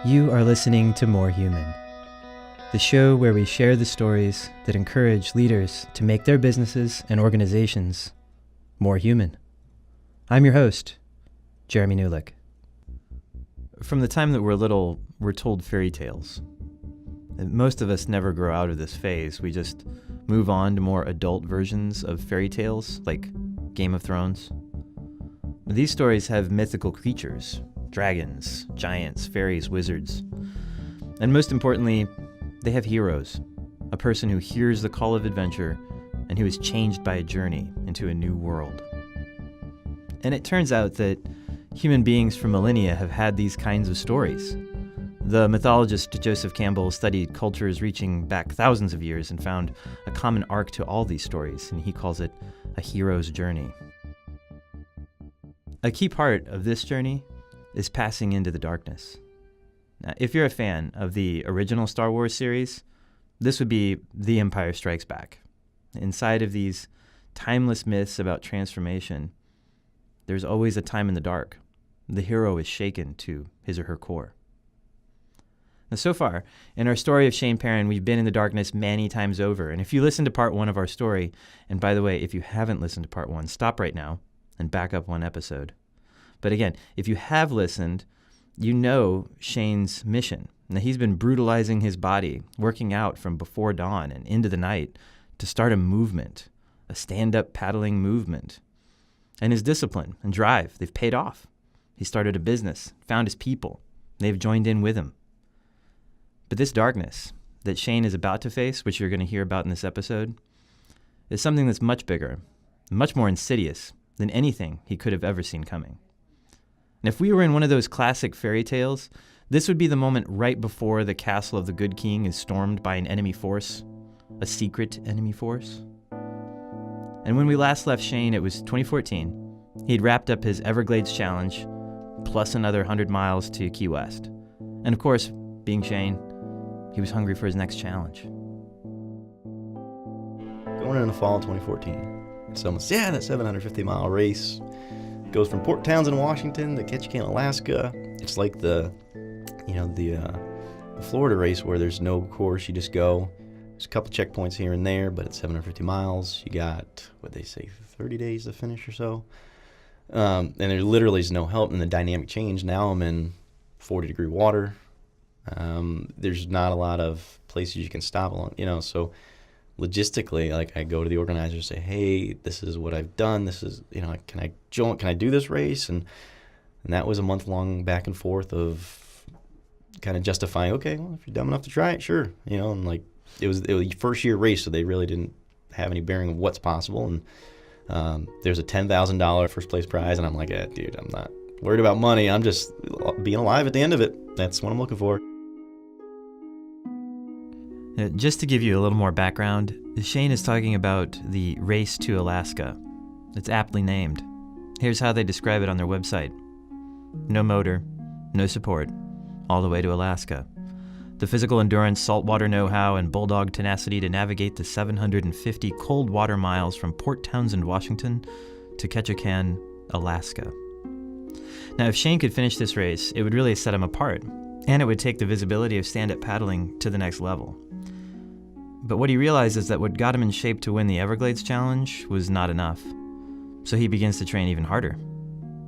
You are listening to More Human, the show where we share the stories that encourage leaders to make their businesses and organizations more human. I'm your host, Jeremy Newlick. From the time that we're little, we're told fairy tales. And most of us never grow out of this phase. We just move on to more adult versions of fairy tales, like Game of Thrones. These stories have mythical creatures, dragons, giants, fairies, wizards. And most importantly, they have heroes, a person who hears the call of adventure and who is changed by a journey into a new world. And it turns out that human beings for millennia have had these kinds of stories. The mythologist Joseph Campbell studied cultures reaching back thousands of years and found a common arc to all these stories, and he calls it a hero's journey. A key part of this journey is passing into the darkness. Now, if you're a fan of the original Star Wars series, this would be The Empire Strikes Back. Inside of these timeless myths about transformation, there's always a time in the dark. The hero is shaken to his or her core. Now, so far, in our story of Shane Perrin, we've been in the darkness many times over. And if you listen to part one of our story, and by the way, if you haven't listened to part one, stop right now and back up one episode. But again, if you have listened, you know Shane's mission. Now, he's been brutalizing his body, working out from before dawn and into the night to start a movement, a stand-up paddling movement. And his discipline and drive, they've paid off. He started a business, found his people. They've joined in with him. But this darkness that Shane is about to face, which you're going to hear about in this episode, is something that's much bigger, much more insidious than anything he could have ever seen coming. And if we were in one of those classic fairy tales, this would be the moment right before the castle of the Good King is stormed by an enemy force, a secret enemy force. And when we last left Shane, it was 2014. He'd wrapped up his Everglades challenge, plus another 100 miles to Key West. And of course, being Shane, he was hungry for his next challenge. Going in the fall of 2014, someone said, that 750-mile race goes from Port Townsend, Washington to Ketchikan, Alaska. It's like the Florida race where there's no course, you just go. There's a couple checkpoints here and there, but it's 750 miles. You got, 30 days to finish or so. And there literally is no help in the dynamic change. Now I'm in 40-degree water. There's not a lot of places you can stop along, so logistically, I go to the organizer and say, hey, this is what I've done. This is, can I do this race? And that was a month-long back and forth of kind of justifying, okay, well, if you're dumb enough to try it, sure. It was a first-year race, so they really didn't have any bearing of what's possible. And there's a $10,000 first-place prize, and I'm like, dude, I'm not worried about money. I'm just being alive at the end of it. That's what I'm looking for. Just to give you a little more background, Shane is talking about the Race to Alaska. It's aptly named. Here's how they describe it on their website. No motor, no support, all the way to Alaska. The physical endurance, saltwater know-how, and bulldog tenacity to navigate the 750 cold water miles from Port Townsend, Washington to Ketchikan, Alaska. Now, if Shane could finish this race, it would really set him apart, and it would take the visibility of stand-up paddling to the next level. But what he realized is that what got him in shape to win the Everglades Challenge was not enough. So he begins to train even harder.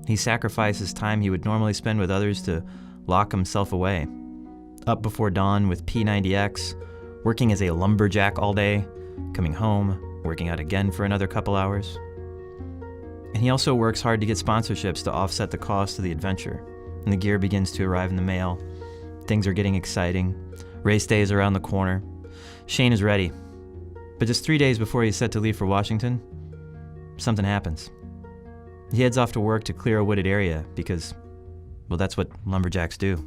He sacrifices time he would normally spend with others to lock himself away. Up before dawn with P90X, working as a lumberjack all day, coming home, working out again for another couple hours. And he also works hard to get sponsorships to offset the cost of the adventure. And the gear begins to arrive in the mail. Things are getting exciting. Race day is around the corner. Shane is ready. But just 3 days before he's set to leave for Washington, something happens. He heads off to work to clear a wooded area because, well, that's what lumberjacks do.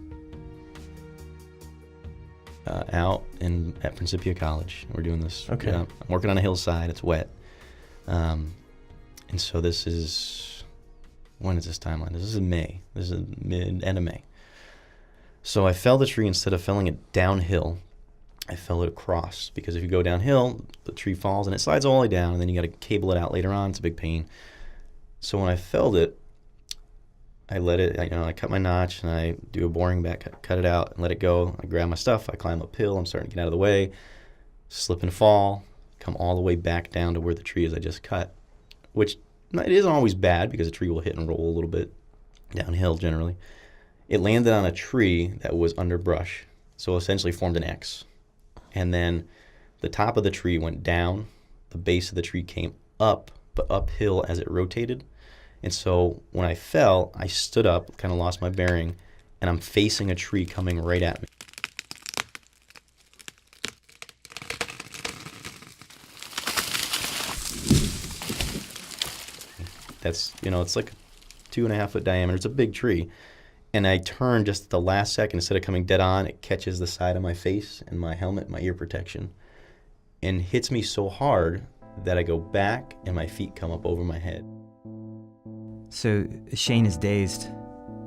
Out at Principia College, we're doing this. Okay. I'm working on a hillside. It's wet. And so this is, when is this timeline? This is in May. This is end of May. So I fell the tree. Instead of felling it downhill, I fell it across, because if you go downhill, the tree falls and it slides all the way down, and then you got to cable it out later on. It's a big pain. So when I felled it, I let it, I cut my notch and I do a boring back, cut it out and let it go. I grab my stuff, I climb uphill, I'm starting to get out of the way, slip and fall, come all the way back down to where the tree is I just cut, which it isn't always bad because a tree will hit and roll a little bit downhill generally. It landed on a tree that was under brush, so essentially formed an X. And then the top of the tree went down, the base of the tree came up, but uphill as it rotated. And so when I fell, I stood up, kind of lost my bearing, and I'm facing a tree coming right at me. That's, it's like a 2.5 foot diameter. It's a big tree. And I turn just at the last second. Instead of coming dead on, it catches the side of my face and my helmet, my ear protection, and hits me so hard that I go back and my feet come up over my head. So Shane is dazed.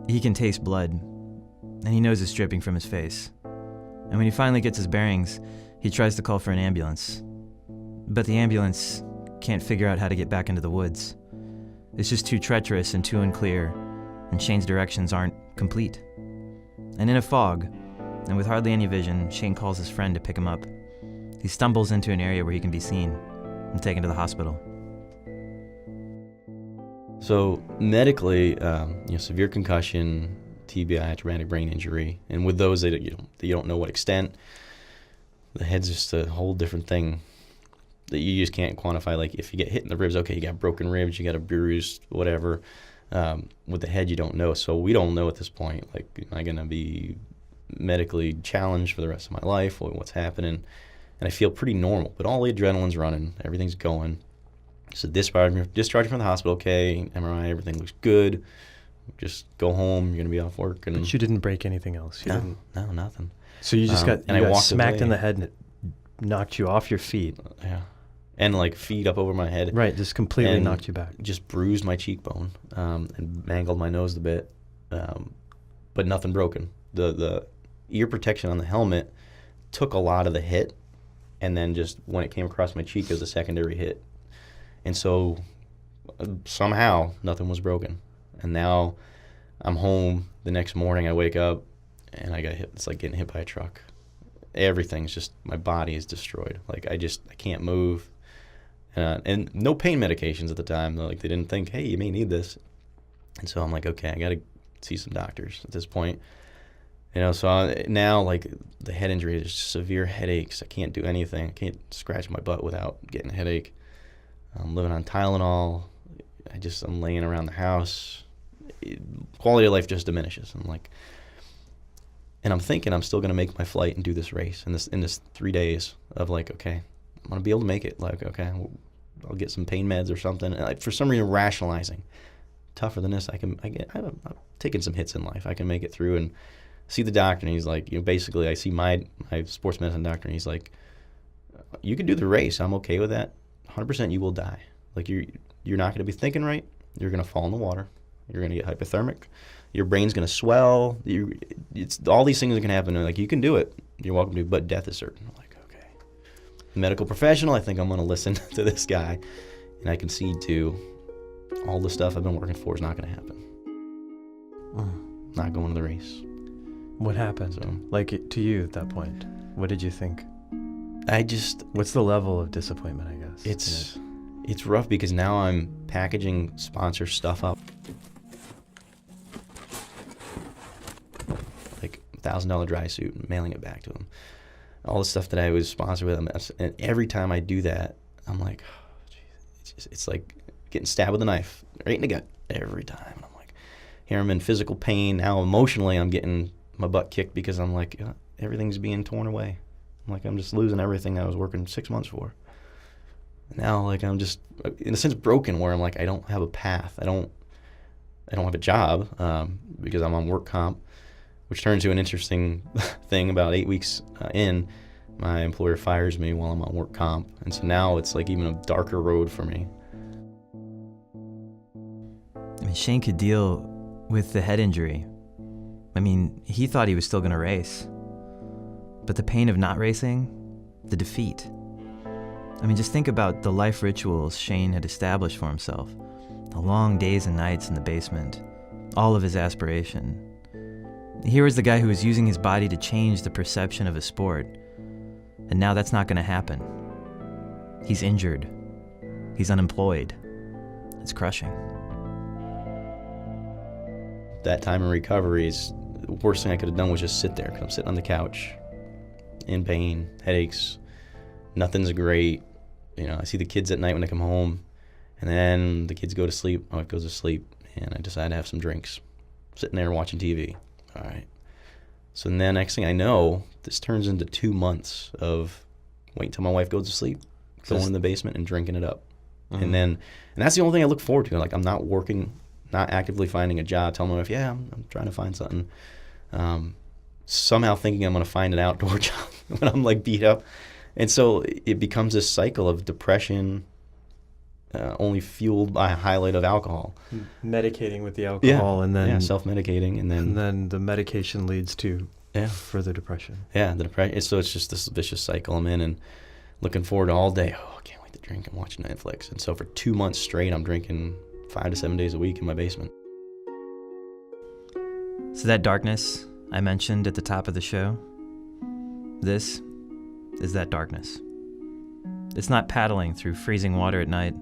He can taste blood, and he knows it's dripping from his face. And when he finally gets his bearings, he tries to call for an ambulance. But the ambulance can't figure out how to get back into the woods. It's just too treacherous and too unclear, and Shane's directions aren't complete. And in a fog, and with hardly any vision, Shane calls his friend to pick him up. He stumbles into an area where he can be seen and taken to the hospital. So medically, severe concussion, TBI, traumatic brain injury, and with those, you don't know what extent. The head's just a whole different thing that you just can't quantify. Like if you get hit in the ribs, okay, you got broken ribs, you got a bruised, whatever. With the head, you don't know. So we don't know at this point. Like, am I going to be medically challenged for the rest of my life? What's happening? And I feel pretty normal, but all the adrenaline's running, everything's going. So discharged from the hospital, okay, MRI, everything looks good. Just go home, you're going to be off work. And but you didn't break anything else? No, nothing. So you just got smacked away. In the head and it knocked you off your feet? Yeah. And like feet up over my head. Right, just completely knocked you back. Just bruised my cheekbone and mangled my nose a bit, but nothing broken. The ear protection on the helmet took a lot of the hit, and then just when it came across my cheek, it was a secondary hit. And so somehow nothing was broken. And now I'm home the next morning. I wake up and I got hit. It's like getting hit by a truck. Everything's just, my body is destroyed. Like I can't move. And no pain medications at the time. Like they didn't think, hey, you may need this. And so I'm like, okay, I got to see some doctors at this point. So now like the head injury is severe headaches. I can't do anything. I can't scratch my butt without getting a headache. I'm living on Tylenol. I'm laying around the house. Quality of life just diminishes. And I'm thinking I'm still going to make my flight and do this race in this 3 days of like, okay, I'm going to be able to make it. Like, okay, I'll get some pain meds or something. And for some reason, rationalizing, tougher than this, I'm taking some hits in life. I can make it through and see the doctor. And he's like, basically I see my sports medicine doctor and he's like, you can do the race. I'm okay with that. 100% you will die. Like you're not going to be thinking right. You're going to fall in the water. You're going to get hypothermic. Your brain's going to swell. It's all these things that can happen. Like you can do it. You're welcome to, but death is certain. I'm like, okay. Medical professional, I think I'm going to listen to this guy, and I concede to all the stuff I've been working for is not going to happen. Not going to the race. What happened? To you at that point, what did you think? What's the level of disappointment, I guess? It's rough because now I'm packaging sponsor stuff up. Like $1,000 dry suit and mailing it back to them. All the stuff that I was sponsored with. And every time I do that, I'm like, oh, geez. It's like getting stabbed with a knife right in the gut every time. And I'm like, here I'm in physical pain. Now emotionally I'm getting my butt kicked because I'm like, everything's being torn away. I'm just losing everything I was working 6 months for. Now, I'm just, in a sense, broken where I'm like, I don't have a path. I don't have a job because I'm on work comp, which turned to an interesting thing about 8 weeks in. My employer fires me while I'm on work comp. And so now it's like even a darker road for me. I mean, Shane could deal with the head injury. I mean, he thought he was still going to race. But the pain of not racing, the defeat. I mean, just think about the life rituals Shane had established for himself. The long days and nights in the basement, all of his aspiration. Here was the guy who was using his body to change the perception of a sport. And now that's not going to happen. He's injured. He's unemployed. It's crushing. That time in recovery is the worst thing I could have done was just sit there, because I'm sitting on the couch in pain, headaches, nothing's great. You know, I see the kids at night when they come home, and then the kids go to sleep, my wife goes to sleep, and I decide to have some drinks. Sitting there watching TV. All right. So then the next thing I know, this turns into 2 months of waiting until my wife goes to sleep, going in the basement and drinking it up. Mm-hmm. And that's the only thing I look forward to. Like, I'm not working, not actively finding a job, telling my wife, yeah, I'm trying to find something. Somehow thinking I'm going to find an outdoor job when I'm like beat up. And so it becomes this cycle of depression, only fueled by a highlight of alcohol. Medicating with the alcohol, and then self-medicating, and then the medication leads to further depression. Yeah, the depression. So it's just this vicious cycle I'm in, and looking forward to all day. Oh, I can't wait to drink. I'm watching Netflix. And so for 2 months straight, I'm drinking 5 to 7 days a week in my basement. So that darkness I mentioned at the top of the show, this is that darkness. It's not paddling through freezing water at night.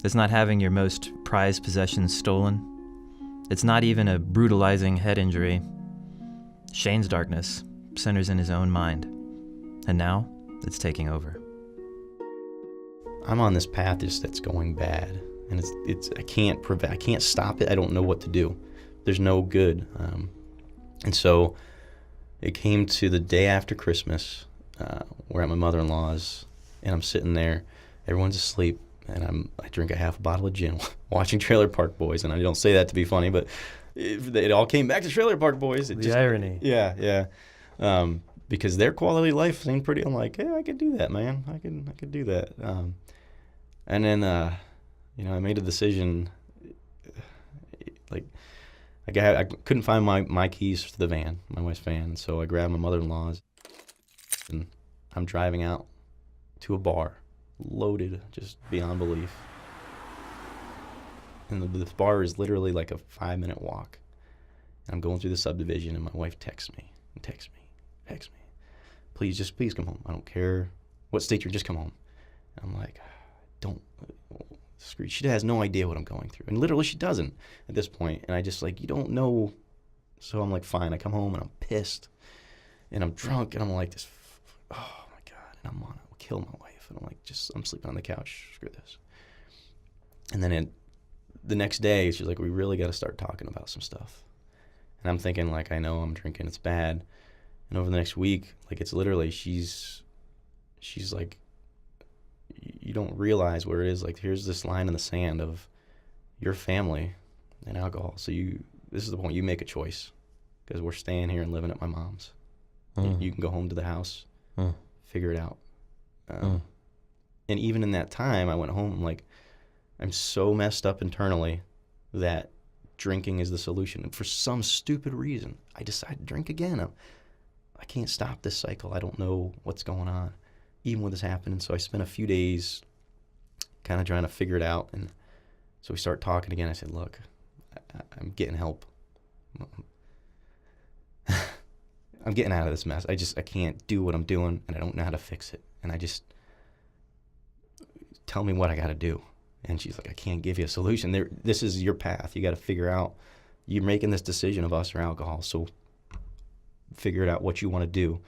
It's not having your most prized possessions stolen. It's not even a brutalizing head injury. Shane's darkness centers in his own mind, and now it's taking over. I'm on this path that's going bad, and I can't stop it. I don't know what to do. There's no good. And so it came to the day after Christmas. We're at my mother-in-law's, and I'm sitting there. Everyone's asleep, and I drink a half a bottle of gin, watching Trailer Park Boys. And I don't say that to be funny, but it all came back to Trailer Park Boys. Irony. Yeah. Because their quality of life seemed pretty. I'm like, yeah, I could do that, man. I could do that. And then, I made a decision. Like, I couldn't find my keys to the van, my wife's van. So I grabbed my mother-in-law's, and I'm driving out to a bar, loaded just beyond belief. And the bar is literally like a 5-minute walk. And I'm going through the subdivision, and my wife texts me. Please come home. I don't care what state you're, just come home. And I'm like, she has no idea what I'm going through. And literally she doesn't at this point. And I just like, you don't know. So I'm like, fine. I come home and I'm pissed and I'm drunk and I'm like this, oh my God. And I'll kill my wife. And I'm like, I'm sleeping on the couch. Screw this. And then the next day she's like, we really got to start talking about some stuff. And I'm thinking like, I know I'm drinking, it's bad. And over the next week, like it's literally, she's like, you don't realize where it is. Like, here's this line in the sand of your family and alcohol. So this is the point. You make a choice, because we're staying here and living at my mom's. You can go home to the house, figure it out. And even in that time, I went home, I'm like, I'm so messed up internally that drinking is the solution. And for some stupid reason, I decided to drink again. I can't stop this cycle. I don't know what's going on, even with this happening. So I spent a few days kind of trying to figure it out. And so we start talking again. I said, look, I'm getting help. I'm getting out of this mess. I can't do what I'm doing, and I don't know how to fix it. And tell me what I got to do. And she's like, I can't give you a solution. This is your path. You got to figure out, you're making this decision of us or alcohol. So figure it out what you want to do.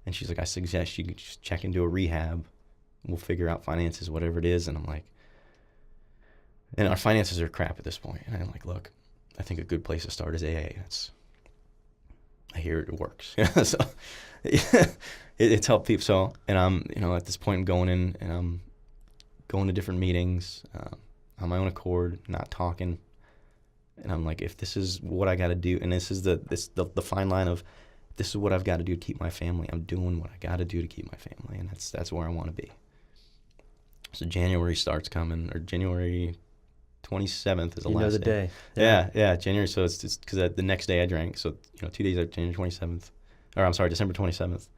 And she's like, I suggest you just check into a rehab. We'll figure out finances, whatever it is. And I'm like, and our finances are crap at this point. And I'm like, look, I think a good place to start is AA. I hear it works. So it's helped people. So, and I'm, at this point I'm going in and I'm going to different meetings on my own accord, not talking. And I'm like, if this is what I got to do, and this is the fine line of, this is what I've got to do to keep my family. I'm doing what I got to do to keep my family, and that's where I want to be. So January starts coming, or January 27th is the last day. You know the day. Yeah, January. So it's because the next day I drank. So 2 days after January 27th, or I'm sorry, December 27th.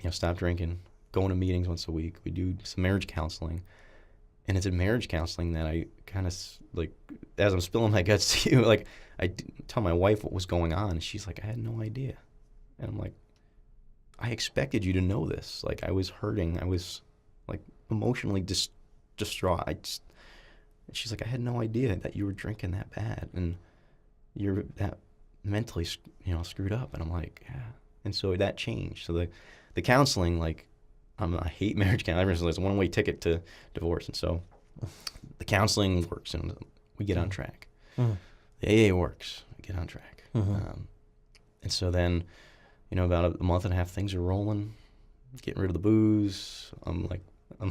Stop drinking, going to meetings once a week. We do some marriage counseling, and it's in marriage counseling that I kind of as I'm spilling my guts to you, like, tell my wife what was going on. And she's like, I had no idea. And I'm like, I expected you to know this. Like, I was hurting. I was, like, emotionally distraught. And she's like, I had no idea that you were drinking that bad. And you're that mentally, screwed up. And I'm like, yeah. And so that changed. So the counseling, like, I hate marriage counseling. It's a one-way ticket to divorce. And so the counseling works, and we get on track. Mm-hmm. The AA works. We get on track. Mm-hmm. And so then, about a month and a half, things are rolling, getting rid of the booze. I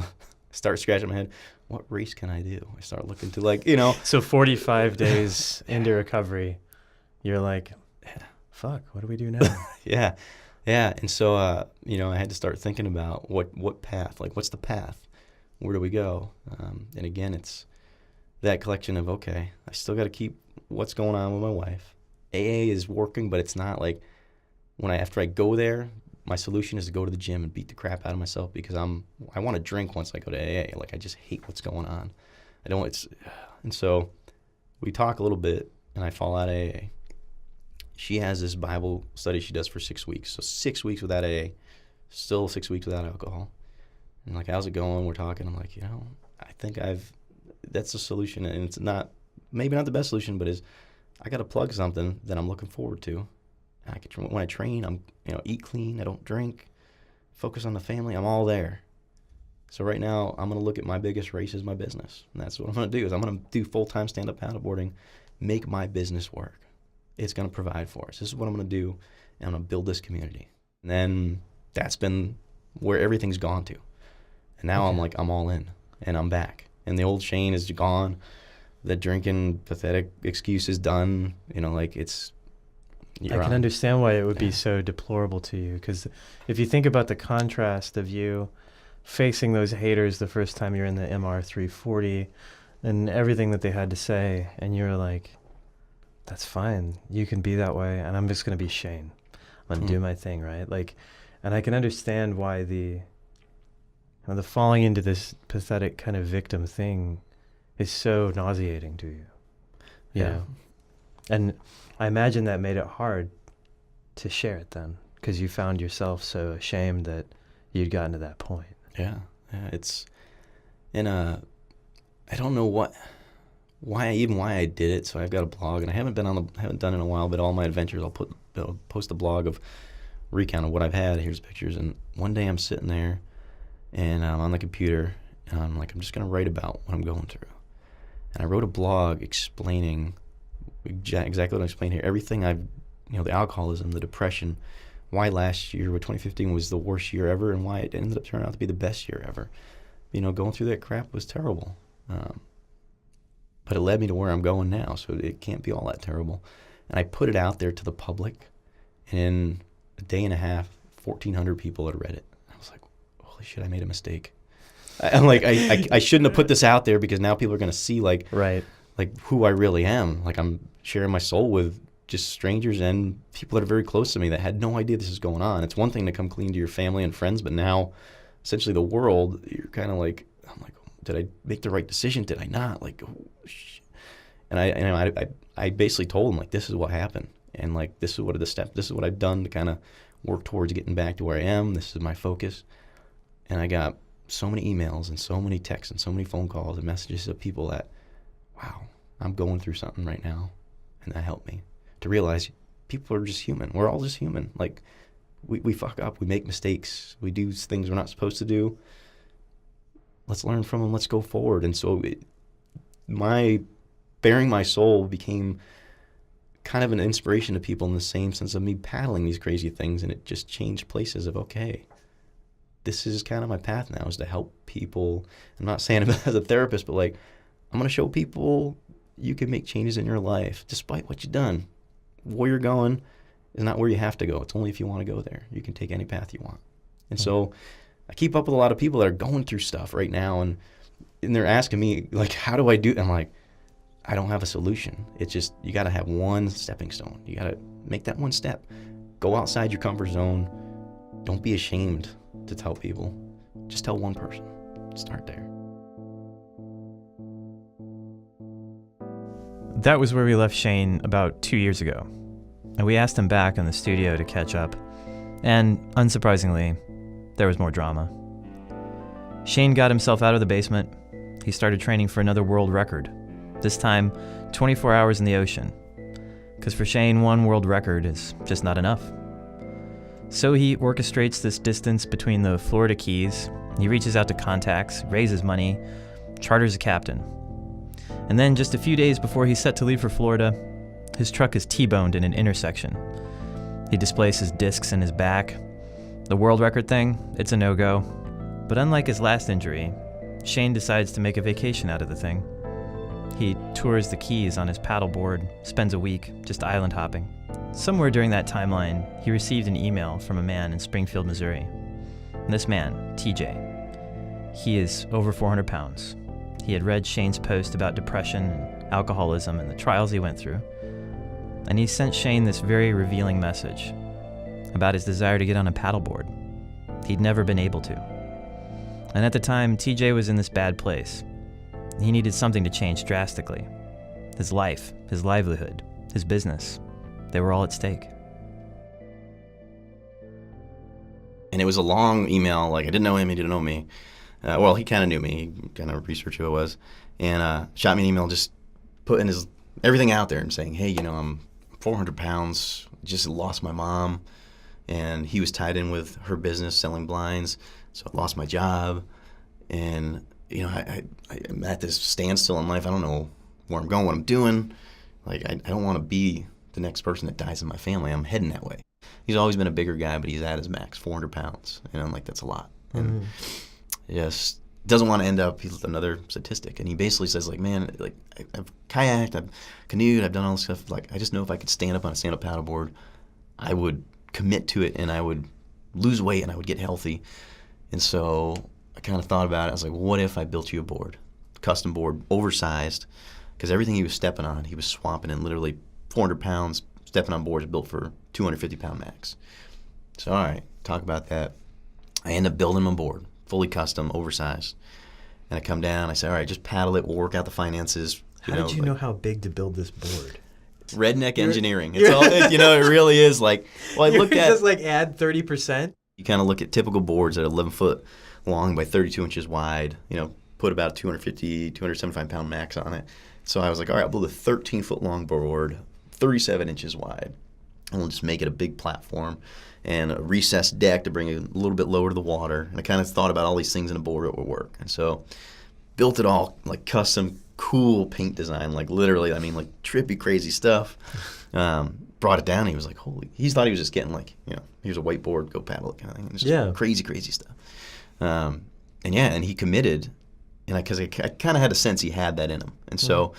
start scratching my head. What race can I do? I start looking to So 45 days into recovery, you're like, fuck, what do we do now? Yeah. And so, I had to start thinking about what path, what's the path? Where do we go? And again, it's that collection of, okay, I still got to keep what's going on with my wife. AA is working, but it's not like after I go there, my solution is to go to the gym and beat the crap out of myself because I want to drink once I go to AA. Like, I just hate what's going on. And so we talk a little bit, and I fall out of AA. She has this Bible study she does for 6 weeks. So 6 weeks without AA, still 6 weeks without alcohol. And like, how's it going? We're talking. I'm like, I think that's the solution. And it's maybe not the best solution, but I got to plug something that I'm looking forward to. When I train, I'm, eat clean. I don't drink, focus on the family. I'm all there. So right now, I'm going to look at my biggest race as my business. And that's what I'm going to do, is I'm going to do full-time stand-up paddleboarding, make my business work. It's going to provide for us. This is what I'm going to do, and I'm going to build this community. And then that's been where everything's gone to. And now I'm all in, and I'm back. And the old Shane is gone. The drinking, pathetic excuse is done. I can understand why it would be so deplorable to you, because if you think about the contrast of you facing those haters the first time you're in the MR340 and everything that they had to say, and you're like, that's fine, you can be that way, and I'm just going to be Shane. I'm going to do my thing, right? And I can understand why the falling into this pathetic kind of victim thing is so nauseating to you. Yeah. And I imagine that made it hard to share it then, because you found yourself so ashamed that you'd gotten to that point. Yeah. It's, and I don't know why I did it. So I've got a blog, and I haven't done it in a while, but all my adventures, I'll post a blog of recount of what I've had. Here's pictures. And one day I'm sitting there, and I'm on the computer, and I'm like, I'm just going to write about what I'm going through. And I wrote a blog explaining exactly what I'm explaining here. Everything the alcoholism, the depression, why last year, 2015 was the worst year ever, and why it ended up turning out to be the best year ever. Going through that crap was terrible. But it led me to where I'm going now, so it can't be all that terrible. And I put it out there to the public, and in a day and a half, 1,400 people had read it. I was like, holy shit, I made a mistake. I'm like, I shouldn't have put this out there, because now people are going to see who I really am. Like, I'm sharing my soul with just strangers and people that are very close to me that had no idea this is going on. It's one thing to come clean to your family and friends, but now essentially the world, you're kind of like, I'm like, did I make the right decision? Did I not? Like, oh, shit. And I basically told them, like, this is what happened, and like, this is what I've done to kind of work towards getting back to where I am. This is my focus. And I got so many emails and so many texts and so many phone calls and messages of people that, wow, I'm going through something right now. And that helped me to realize people are just human. We're all just human. Like, we fuck up. We make mistakes. We do things we're not supposed to do. Let's learn from them. Let's go forward. And so my bearing my soul became kind of an inspiration to people in the same sense of me paddling these crazy things. And it just changed places of, okay, this is kind of my path now, is to help people. I'm not saying it as a therapist, but like, I'm going to show people you can make changes in your life despite what you've done. Where you're going is not where you have to go. It's only if you want to go there. You can take any path you want. And so I keep up with a lot of people that are going through stuff right now, and they're asking me, like, how do I do it? I'm like, I don't have a solution. It's just, you got to have one stepping stone. You got to make that one step. Go outside your comfort zone. Don't be ashamed to tell people. Just tell one person. Start there. That was where we left Shane about 2 years ago. And we asked him back in the studio to catch up. And unsurprisingly, there was more drama. Shane got himself out of the basement. He started training for another world record. This time, 24 hours in the ocean. Because for Shane, one world record is just not enough. So he orchestrates this distance between the Florida Keys. He reaches out to contacts, raises money, charters a captain. And then just a few days before he's set to leave for Florida, his truck is T-boned in an intersection. He displaces discs in his back. The world record thing, it's a no-go. But unlike his last injury, Shane decides to make a vacation out of the thing. He tours the Keys on his paddleboard, spends a week just island hopping. Somewhere during that timeline, he received an email from a man in Springfield, Missouri. And this man, TJ, he is over 400 pounds. He had read Shane's post about depression and alcoholism and the trials he went through. And he sent Shane this very revealing message about his desire to get on a paddleboard. He'd never been able to. And at the time, TJ was in this bad place. He needed something to change drastically. His life, his livelihood, his business, they were all at stake. And it was a long email. Like, I didn't know him, he didn't know me. Well, he kind of knew me. He kind of researched who I was. And shot me an email just putting everything out there and saying, hey, I'm 400 pounds, just lost my mom. And he was tied in with her business selling blinds. So I lost my job. And, I'm at this standstill in life. I don't know where I'm going, what I'm doing. Like, I don't want to be the next person that dies in my family. I'm heading that way. He's always been a bigger guy, but he's at his max, 400 pounds. I'm like, that's a lot. And just doesn't want to end up, he's another statistic. And he basically says, like, man, like, I've kayaked, I've canoed, I've done all this stuff. Like, I just know if I could stand up on a stand-up paddleboard, I would commit to it and I would lose weight and I would get healthy. And so I kind of thought about it. I was like, what if I built you a board, custom board, oversized, because everything he was stepping on, he was swamping in literally 400 pounds, stepping on boards built for 250-pound max. So, all right, talk about that. I end up building him a board, fully custom, oversized. And I come down, I say, all right, just paddle it, we'll work out the finances. How did you know how big to build this board? Redneck engineering. It's all, it really is like, well, I looked at. Just like add 30%? You kind of look at typical boards that are 11 foot long by 32 inches wide, put about 250, 275 pound max on it. So I was like, all right, I'll build a 13 foot long board, 37 inches wide, and we'll just make it a big platform and a recessed deck to bring it a little bit lower to the water. And I kind of thought about all these things in a board that would work. And so built it all like custom, cool paint design, like literally, like trippy, crazy stuff. Brought it down. He was like, he thought he was just getting like, here's a whiteboard, go paddle it kind of thing. It's just crazy, crazy stuff. And he committed, and because I kind of had a sense he had that in him. And so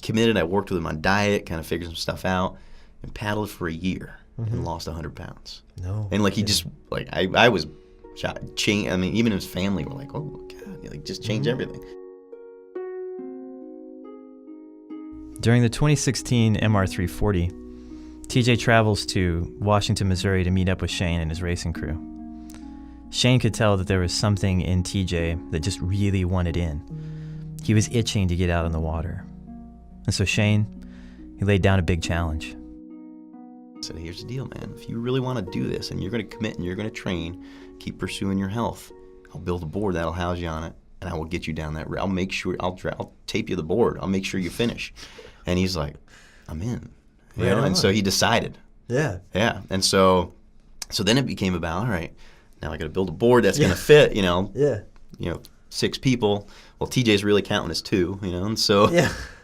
committed, I worked with him on diet, kind of figured some stuff out, and paddled for a year and lost 100 pounds. No. And like he just, like I was shocked. Even his family were like, oh God, just change everything. During the 2016 MR340, TJ travels to Washington, Missouri to meet up with Shane and his racing crew. Shane could tell that there was something in TJ that just really wanted in. He was itching to get out on the water. And so Shane, he laid down a big challenge. I said, here's the deal, man. If you really want to do this and you're going to commit and you're going to train, keep pursuing your health, I'll build a board that'll house you on it, and I will get you down that route. I'll make sure, I'll tape you the board. I'll make sure you finish. And he's like, I'm in. And so he decided. Yeah. Yeah. And so then it became about, all right, now I got to build a board that's going to fit, 6 people. Well, TJ's really counting as 2, and so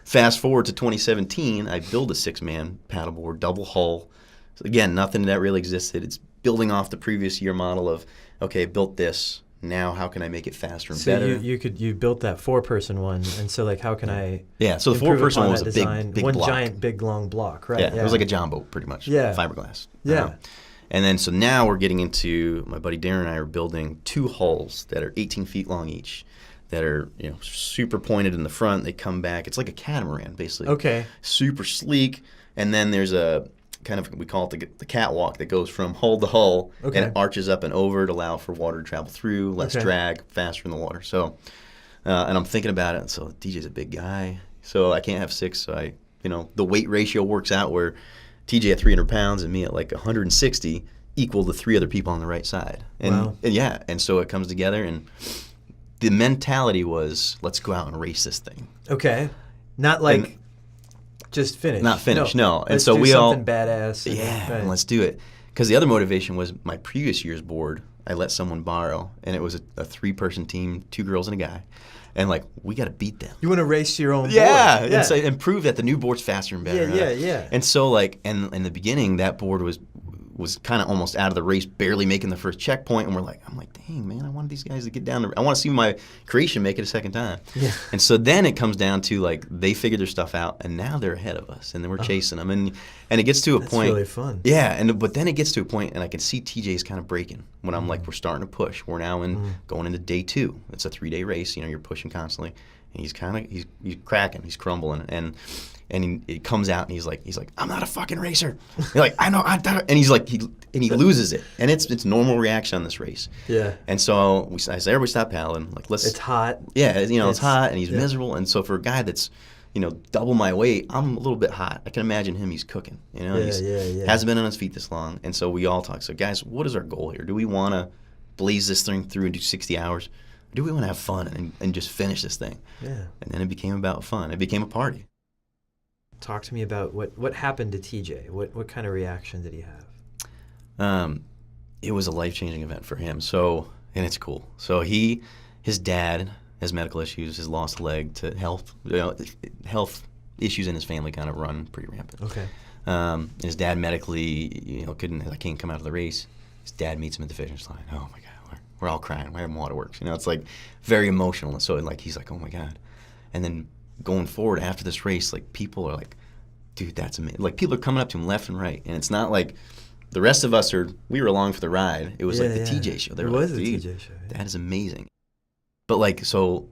fast forward to 2017, I build a 6-man paddleboard, double hull. So again, nothing that really existed. It's building off the previous year model of, okay, built this. Now, how can I make it faster and better? You built that 4-person one, and so like how can I? Yeah, so the 4-person one was a big one block. Giant, big long block, right? Yeah, it was like a John boat, pretty much. Yeah, fiberglass. Yeah, and then so now we're getting into, my buddy Darren and I are building 2 hulls that are 18 feet long each, that are super pointed in the front. They come back. It's like a catamaran, basically. Okay. Super sleek, and then there's a kind of, we call it the catwalk that goes from hull to hull, and it arches up and over to allow for water to travel through, less drag, faster in the water. So, and I'm thinking about it, and so DJ's a big guy, so I can't have 6, so I the weight ratio works out where TJ at 300 pounds and me at like 160 equal the 3 other people on the right side. And, wow. and so it comes together, and the mentality was, let's go out and race this thing. Okay. Not like just finish. Not finish, no. And let's so do we all something badass. and let's do it. Because the other motivation was my previous year's board. I let someone borrow, and it was a 3-person team, 2 girls and a guy, and like we got to beat them. You want to race your own board. And prove that the new board's faster and better. Yeah. And so like, and in the beginning, that board was kind of almost out of the race, barely making the first checkpoint, and I'm like, dang man, I wanted these guys to get down. I want to see my creation make it a second time. Yeah. And so then it comes down to like they figured their stuff out, and now they're ahead of us, and then we're chasing them, and it gets to a point. That's really fun. Yeah, but then it gets to a point, and I can see TJ's kind of breaking when I'm like, we're starting to push. We're now going into day 2. It's a 3-day race. You're pushing constantly, and he's cracking, he's crumbling, and it comes out, and he's like, I'm not a fucking racer. You're like, I know, and he's like, he loses it, and it's normal reaction on this race. Yeah. And so I say, everybody stop paddling. Like, It's hot. Yeah, it's hot, and he's miserable, and so for a guy that's double my weight, I'm a little bit hot. I can imagine him, he's cooking. Hasn't been on his feet this long, and so we all talk. So guys, what is our goal here? Do we want to blaze this thing through and do 60 hours? Or do we want to have fun and just finish this thing? Yeah. And then it became about fun. It became a party. Talk to me about what happened to TJ. What kind of reaction did he have? It was a life-changing event for him. So, and it's cool. So his dad has medical issues, has lost a leg to health. Health issues in his family kind of run pretty rampant. Okay. His dad medically, can't come out of the race. His dad meets him at the finish line. Oh my God, we're all crying. We're having waterworks. It's like very emotional. So like he's like, oh my God. And then going forward after this race, like people are like, dude, that's amazing. Like people are coming up to him left and right, and it's not like the rest of us we were along for the ride. It was like the TJ show. They were like, the TJ show. Yeah. That is amazing. But like, so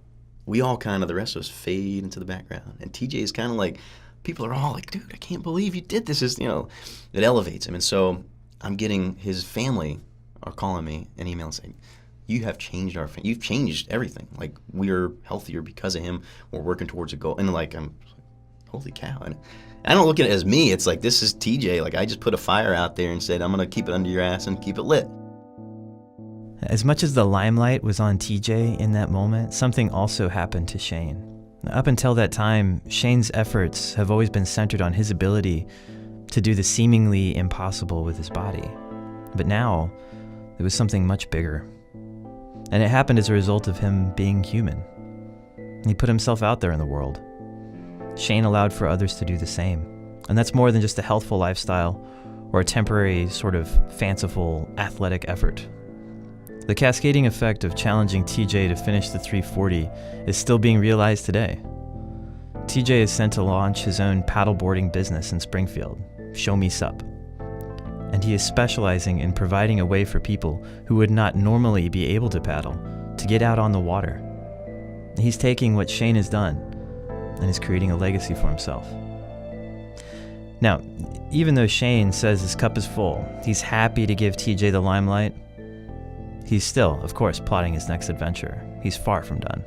we all kind of, the rest of us fade into the background, and TJ is kind of like, people are all like, dude, I can't believe you did this. It elevates him. And so I'm getting his family are calling me an email and saying, you have changed you've changed everything. Like, we're healthier because of him. We're working towards a goal. And like, I'm holy cow. And I don't look at it as me. It's like, this is TJ. Like, I just put a fire out there and said, I'm going to keep it under your ass and keep it lit. As much as the limelight was on TJ in that moment, something also happened to Shane. Up until that time, Shane's efforts have always been centered on his ability to do the seemingly impossible with his body. But now, there was something much bigger. And it happened as a result of him being human. He put himself out there in the world. Shane allowed for others to do the same. And that's more than just a healthful lifestyle or a temporary sort of fanciful athletic effort. The cascading effect of challenging TJ to finish the 340 is still being realized today. TJ is sent to launch his own paddleboarding business in Springfield, Show Me Sup. And he is specializing in providing a way for people who would not normally be able to paddle to get out on the water. He's taking what Shane has done and is creating a legacy for himself. Now, even though Shane says his cup is full, he's happy to give TJ the limelight, he's still, of course, plotting his next adventure. He's far from done.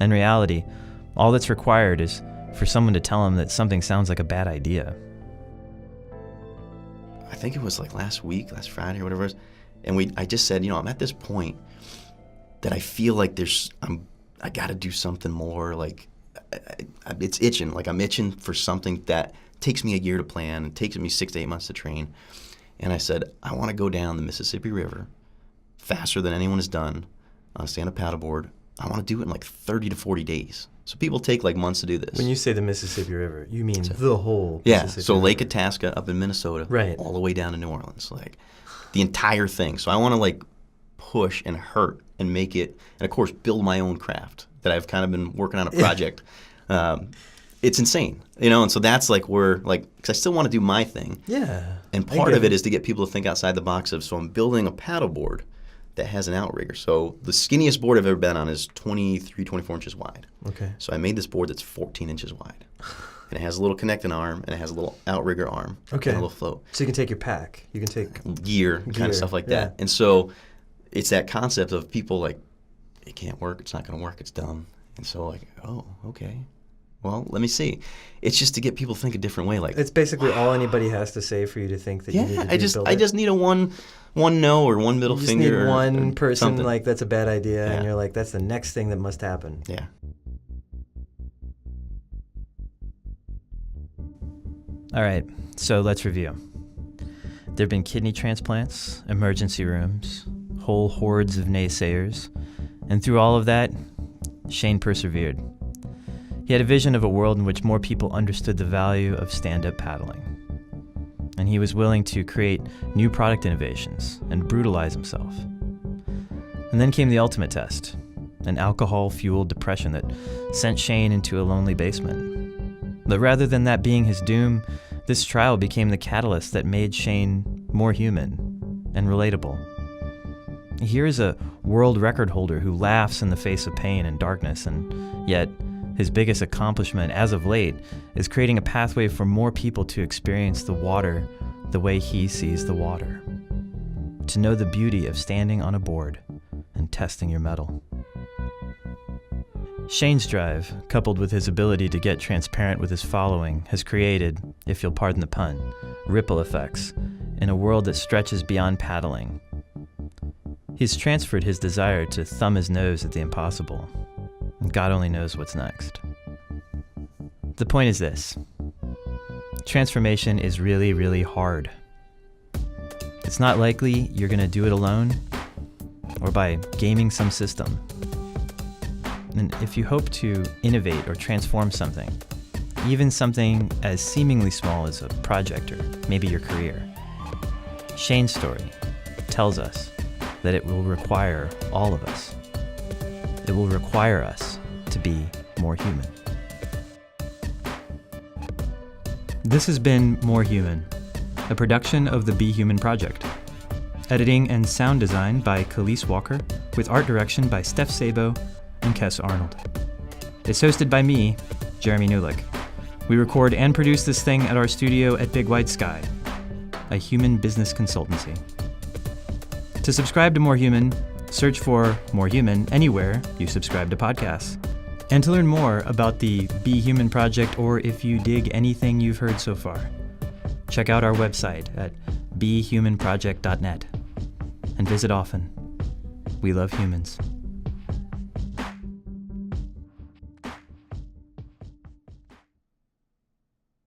In reality, all that's required is for someone to tell him that something sounds like a bad idea. I think it was like last Friday or whatever it was, and I just said, I'm at this point that I feel like I got to do something more. Like, it's itching. Like, I'm itching for something that takes me a year to plan and takes me 6 to 8 months to train. And I said, I want to go down the Mississippi River faster than anyone has done on a stand-up paddleboard. I want to do it in like 30 to 40 days. So people take like months to do this. When you say the Mississippi River, you mean the whole Mississippi so River. Lake Itasca up in Minnesota, right, all the way down to New Orleans, like the entire thing. So I want to like push and hurt and make it, and of course build my own craft that I've kind of been working on a project. It's insane, and so that's like because I still want to do my thing. Yeah. And part of it is to get people to think outside the box so I'm building a paddleboard that has an outrigger. So the skinniest board I've ever been on is 23, 24 inches wide. Okay. So I made this board that's 14 inches wide. And it has a little connecting arm, and it has a little outrigger arm. Okay. And a little float. So you can take your pack. You can take gear, kind of stuff like that. And so it's that concept of people like, it can't work, it's not going to work, it's dumb. And so like, oh, okay. Well, let me see. It's just to get people to think a different way. Like, It's basically all anybody has to say for you to think that you need to build I it. just need a one no or one middle You just finger. need one or person something. like, that's a bad idea, Yeah. and you're like, that's the next thing that must happen. Yeah. All right, so let's review. There have been kidney transplants, emergency rooms, whole hordes of naysayers, and through all of that, Shane persevered. He had a vision of a world in which more people understood the value of stand-up paddling. And he was willing to create new product innovations and brutalize himself. And then came the ultimate test, an alcohol-fueled depression that sent Shane into a lonely basement. But rather than that being his doom, this trial became the catalyst that made Shane more human and relatable. Here is a world record holder who laughs in the face of pain and darkness, and yet his biggest accomplishment as of late is creating a pathway for more people to experience the water the way he sees the water. To know the beauty of standing on a board and testing your mettle. Shane's drive, coupled with his ability to get transparent with his following, has created, if you'll pardon the pun, ripple effects in a world that stretches beyond paddling. He's transferred his desire to thumb his nose at the impossible. God only knows what's next. The point is this. Transformation is really, really hard. It's not likely you're going to do it alone or by gaming some system. And if you hope to innovate or transform something, even something as seemingly small as a project or maybe your career, Shane's story tells us that it will require all of us. It will require us to be more human. This has been More Human, a production of the Be Human Project. Editing and sound design by Khalees Walker, with art direction by Steph Sabo and Kess Arnold. It's hosted by me, Jeremy Newlick. We record and produce this thing at our studio at Big White Sky, a human business consultancy. To subscribe to More Human, search for More Human anywhere you subscribe to podcasts. And to learn more about the Be Human Project, or if you dig anything you've heard so far, check out our website at behumanproject.net and visit often. We love humans.